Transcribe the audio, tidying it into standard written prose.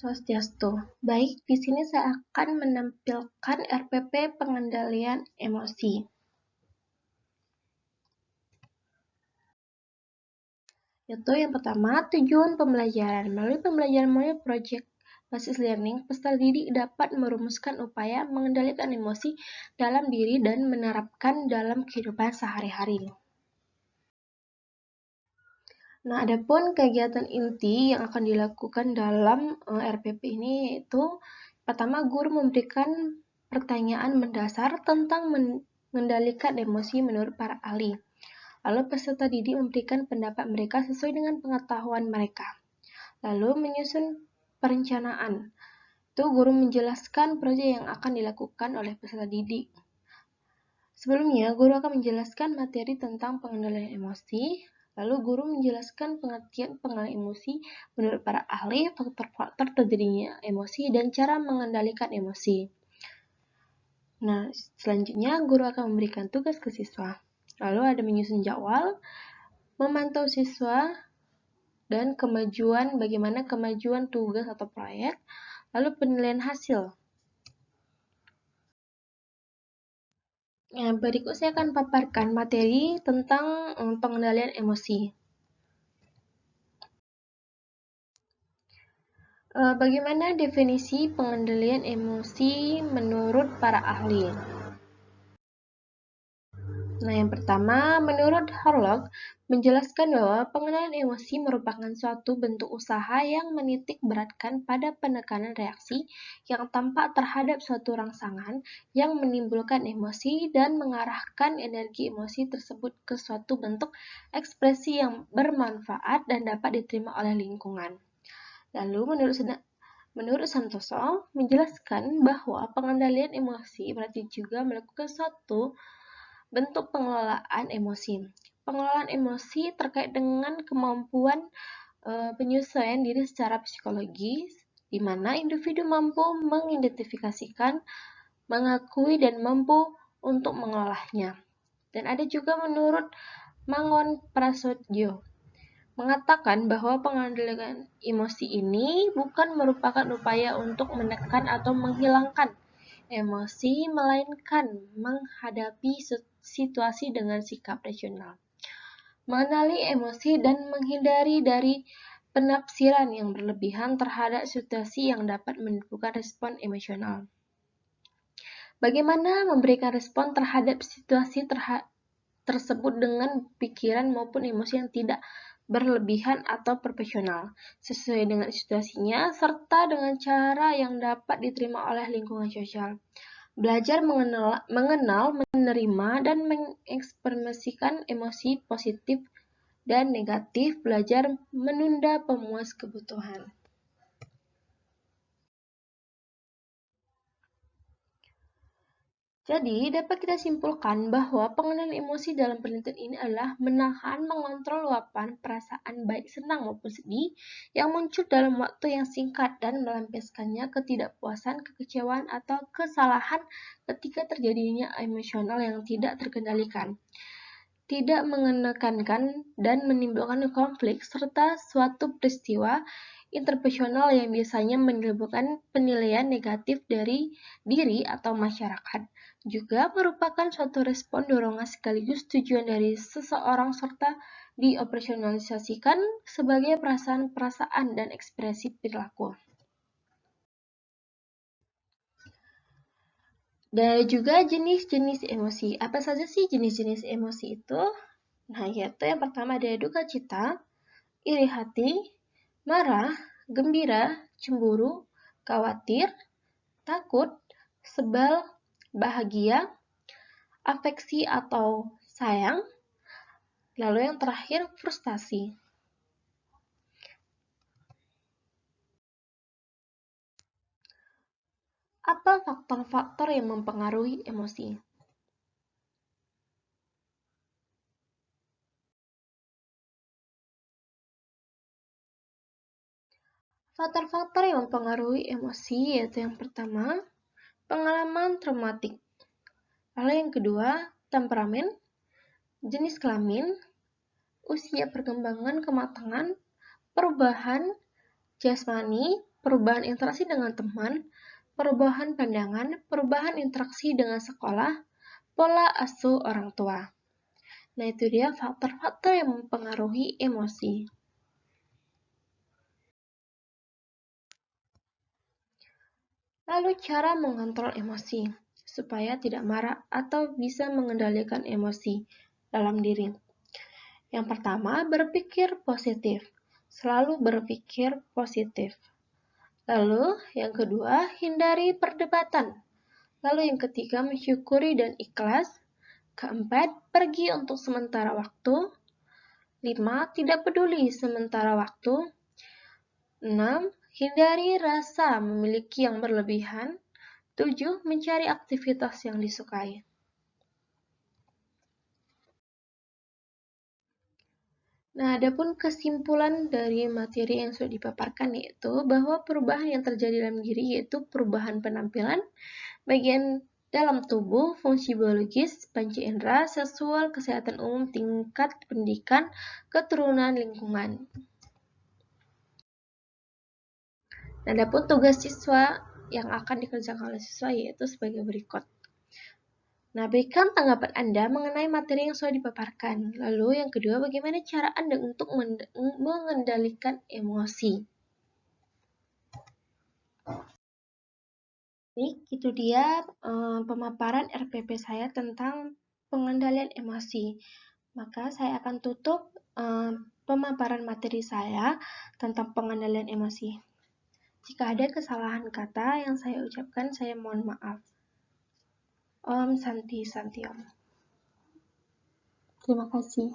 Swastiastu. Baik, di sini saya akan menampilkan RPP pengendalian emosi. Yaitu yang pertama, tujuan pembelajaran. Melalui pembelajaran melalui project basis learning, peserta didik dapat merumuskan upaya mengendalikan emosi dalam diri dan menerapkan dalam kehidupan sehari-hari. Nah, adapun kegiatan inti yang akan dilakukan dalam RPP ini yaitu pertama, guru memberikan pertanyaan mendasar tentang mengendalikan emosi menurut para ahli. Lalu peserta didik memberikan pendapat mereka sesuai dengan pengetahuan mereka. Lalu menyusun perencanaan. Itu guru menjelaskan proyek yang akan dilakukan oleh peserta didik. Sebelumnya, guru akan menjelaskan materi tentang pengendalian emosi. Lalu guru menjelaskan pengertian pengendalian emosi menurut para ahli, faktor-faktor terjadinya emosi, dan cara mengendalikan emosi. Nah, selanjutnya guru akan memberikan tugas ke siswa. Lalu ada menyusun jadwal, memantau siswa, dan bagaimana kemajuan tugas atau proyek, lalu penilaian hasil. Nah, berikut saya akan paparkan materi tentang pengendalian emosi. Bagaimana definisi pengendalian emosi menurut para ahli? Nah, yang pertama, menurut Harlock, menjelaskan bahwa pengendalian emosi merupakan suatu bentuk usaha yang menitik beratkan pada penekanan reaksi yang tampak terhadap suatu rangsangan yang menimbulkan emosi dan mengarahkan energi emosi tersebut ke suatu bentuk ekspresi yang bermanfaat dan dapat diterima oleh lingkungan. Lalu, menurut Santoso, menjelaskan bahwa pengendalian emosi berarti juga melakukan suatu bentuk pengelolaan emosi. Pengelolaan emosi terkait dengan kemampuan penyesuaian diri secara psikologis, di mana individu mampu mengidentifikasikan, mengakui, dan mampu untuk mengolahnya. Dan ada juga menurut Mangon Prasodjo, mengatakan bahwa pengendalian emosi ini bukan merupakan upaya untuk menekan atau menghilangkan emosi, melainkan menghadapi situasi dengan sikap rasional, mengenali emosi, dan menghindari dari penafsiran yang berlebihan terhadap situasi yang dapat menimbulkan respon emosional. Bagaimana memberikan respon terhadap situasi tersebut dengan pikiran maupun emosi yang tidak berlebihan atau proporsional, sesuai dengan situasinya, serta dengan cara yang dapat diterima oleh lingkungan sosial. Belajar mengenal, menerima, dan mengekspresikan emosi positif dan negatif. Belajar menunda pemuas kebutuhan. Jadi, dapat kita simpulkan bahwa pengendalian emosi dalam penelitian ini adalah menahan, mengontrol luapan perasaan baik senang maupun sedih yang muncul dalam waktu yang singkat dan melampiaskannya ketidakpuasan, kekecewaan, atau kesalahan ketika terjadinya emosional yang tidak terkendalikan, tidak mengenakan dan menimbulkan konflik, serta suatu peristiwa interpersonal yang biasanya menimbulkan penilaian negatif dari diri atau masyarakat, juga merupakan suatu respon dorongan sekaligus tujuan dari seseorang serta dioperasionalisasikan sebagai perasaan-perasaan dan ekspresi perilaku. Dan juga jenis-jenis emosi. Apa saja sih jenis-jenis emosi itu? Nah, yaitu yang pertama ada duka cita, iri hati, marah, gembira, cemburu, khawatir, takut, sebal, bahagia, afeksi atau sayang, lalu yang terakhir frustasi. Apa faktor-faktor yang mempengaruhi emosi? Faktor-faktor yang mempengaruhi emosi yaitu yang pertama, pengalaman traumatik. Lalu yang kedua, temperamen, jenis kelamin, usia perkembangan kematangan, perubahan jasmani, perubahan interaksi dengan teman, perubahan pandangan, perubahan interaksi dengan sekolah, pola asuh orang tua. Nah, itu dia faktor-faktor yang mempengaruhi emosi. Lalu cara mengontrol emosi supaya tidak marah atau bisa mengendalikan emosi dalam diri. Yang pertama, berpikir positif. Selalu berpikir positif. Lalu, yang kedua, hindari perdebatan. Lalu yang ketiga, mensyukuri dan ikhlas. Keempat, pergi untuk sementara waktu. 5. Tidak peduli sementara waktu. 6. Hindari rasa memiliki yang berlebihan. 7. Mencari aktivitas yang disukai. Nah, adapun kesimpulan dari materi yang sudah dipaparkan yaitu bahwa perubahan yang terjadi dalam diri yaitu perubahan penampilan, bagian dalam tubuh, fungsi biologis, panca indera, seksual, kesehatan umum, tingkat pendidikan, keturunan, lingkungan. Nah, adapun tugas siswa yang akan dikerjakan oleh siswa yaitu sebagai berikut. Nah, berikan tanggapan Anda mengenai materi yang sudah dipaparkan. Lalu yang kedua, bagaimana cara Anda untuk mengendalikan emosi? Baik, itu dia pemaparan RPP saya tentang pengendalian emosi. Maka saya akan tutup pemaparan materi saya tentang pengendalian emosi. Jika ada kesalahan kata yang saya ucapkan, saya mohon maaf. Om Santi Santi Om. Terima kasih.